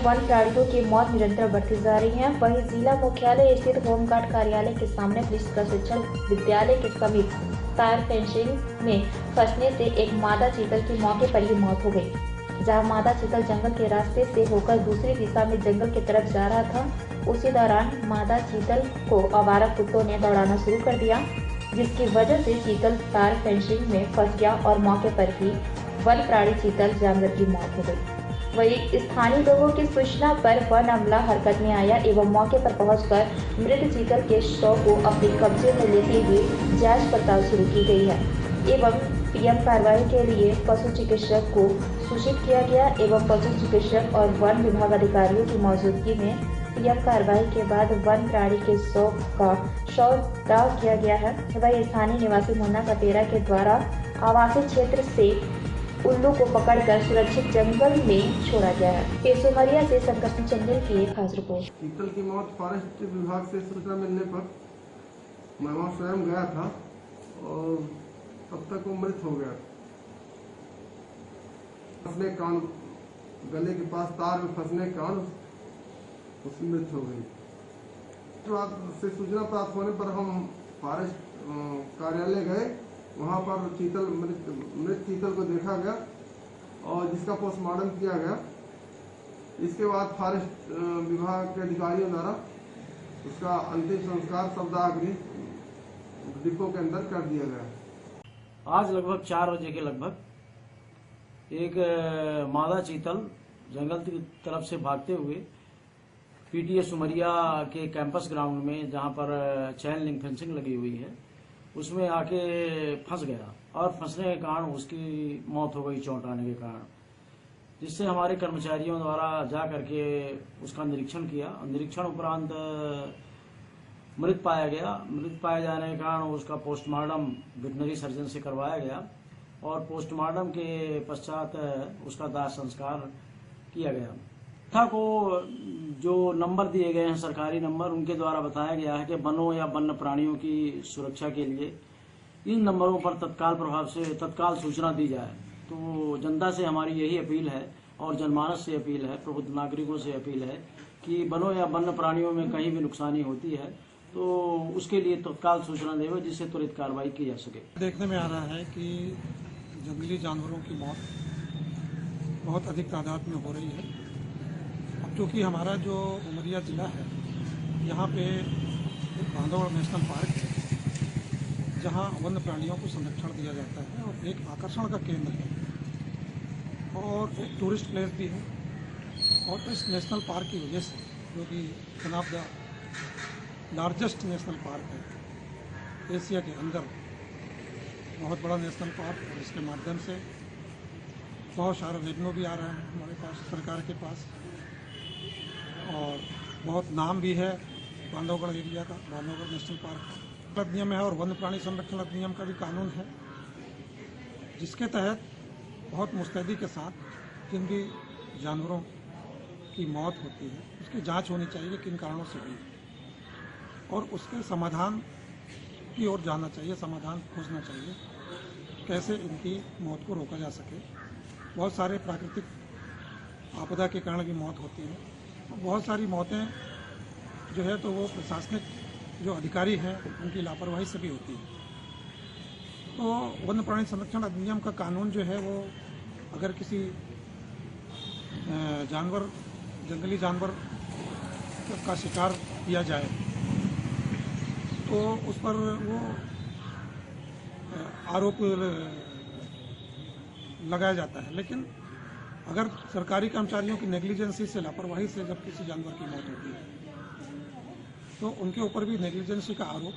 One प्राणियों की मौत निरंतर बढ़ती जा रही है। वहीं जिला मुख्यालय स्थित होमगार्ड कार्यालय के सामने पुलिस प्रशिक्षण विद्यालय के समीप तार फेंसिंग में फंसने से एक मादा चीतल की मौके पर ही मौत हो गई। जहां मादा चीतल जंगल के रास्ते से होकर दूसरी दिशा में जंगल की तरफ जा रहा था, उसी दौरान मादा चीतल को आवारा कुत्तों ने दौड़ाना शुरू कर दिया, जिसकी वजह से चीतल तार फेंसिंग में फंस गया और मौके पर ही वन प्राणी चीतल जानवर की मौत हो गई। वहीं स्थानीय लोगों की सूचना पर वन अमला हरकत में आया एवं मौके पर पहुंचकर मृत चीतल के शव को अपने कब्जे में लेते हुए जांच पड़ताल शुरू की गई है एवं पीएम कार्रवाई के लिए पशु चिकित्सक को सूचित किया गया एवं पशु चिकित्सक और वन विभाग अधिकारियों की मौजूदगी में पीएम कार्रवाई के बाद वन प्राणी के शव का दाह किया गया है। वही स्थानीय निवासी मुन्ना कटेरा के द्वारा आवासीय क्षेत्र से उल्लू को पकड़कर सुरक्षित जंगल में छोड़ा गया है। पेशोमरिया से शंकर सिंह चंदेल की एक खास रिपोर्ट। चीतल की मौत फॉरेस्ट विभाग से सूचना मिलने पर मैं वहाँ स्वयं गया था और तब तक वो मृत हो गया। फंसने कान गले के पास तार में फंसने के कारण उसकी मृत हो गई। से सूचना प्राप्त होने पर हम फॉरेस्ट कार्यालय गए। वहाँ पर मृत चीतल को देखा गया और जिसका पोस्टमार्टम किया गया। इसके बाद फॉरेस्ट विभाग के अधिकारियों द्वारा उसका अंतिम संस्कार सवदाह गृह डिपो के अंदर कर दिया गया। आज लगभग 4 बजे के लगभग एक मादा चीतल जंगल की तरफ से भागते हुए पीटीए सुमरिया के कैंपस ग्राउंड में, जहां पर चैन लिंक फेंसिंग लगी हुई है, उसमें आके फंस गया और फंसने के कारण उसकी मौत हो गई चोट आने के कारण, जिससे हमारे कर्मचारियों द्वारा जा करके उसका निरीक्षण किया। निरीक्षण उपरांत मृत पाया गया। मृत पाए जाने के कारण उसका पोस्टमार्टम वेटनरी सर्जन से करवाया गया और पोस्टमार्टम के पश्चात उसका दाह संस्कार किया गया। को जो नंबर दिए गए हैं, सरकारी नंबर, उनके द्वारा बताया गया है कि वनों या वन्य प्राणियों की सुरक्षा के लिए इन नंबरों पर तत्काल प्रभाव से तत्काल सूचना दी जाए। तो जनता से हमारी यही अपील है और जनमानस से अपील है, प्रबुद्ध नागरिकों से अपील है कि वनों या वन्य प्राणियों में कहीं भी नुकसानी होती है तो उसके लिए तत्काल सूचना देवे, जिससे त्वरित कार्रवाई की जा सके। देखने में आ रहा है कि जंगली जानवरों की मौत बहुत अधिक तादाद में हो रही है। क्योंकि हमारा जो उमरिया ज़िला है, यहाँ पे एक बांधवगढ़ नेशनल पार्क है, जहाँ वन्य प्राणियों को संरक्षण दिया जाता है और एक आकर्षण का केंद्र है और एक टूरिस्ट प्लेस भी है। और इस नेशनल पार्क की वजह से, जो कि one of the largest national park है एशिया के अंदर, बहुत बड़ा नेशनल पार्क, और इसके माध्यम से बहुत सारा रेवेन्यू भी आ रहा है हमारे पास, सरकार के पास, और बहुत नाम भी है बांधवगढ़ एरिया का, बांधवगढ़ नेशनल पार्क का अधिनियम है और वन्य प्राणी संरक्षण अधिनियम का भी कानून है, जिसके तहत बहुत मुस्तैदी के साथ जिन भी जानवरों की मौत होती है उसकी जांच होनी चाहिए, किन कारणों से हुई, और उसके समाधान की ओर जाना चाहिए, समाधान खोजना चाहिए, कैसे इनकी मौत को रोका जा सके। बहुत सारे प्राकृतिक आपदा के कारण भी मौत होती है। बहुत सारी मौतें जो है तो वो प्रशासनिक जो अधिकारी हैं उनकी लापरवाही से भी होती है। तो वन्य प्राणी संरक्षण अधिनियम का कानून जो है वो अगर किसी जानवर, जंगली जानवर का शिकार किया जाए तो उस पर वो आरोप लगाया जाता है। लेकिन अगर सरकारी कर्मचारियों की नेग्लिजेंसी से, लापरवाही से जब किसी जानवर की मौत होती है तो उनके ऊपर भी नेग्लिजेंसी का आरोप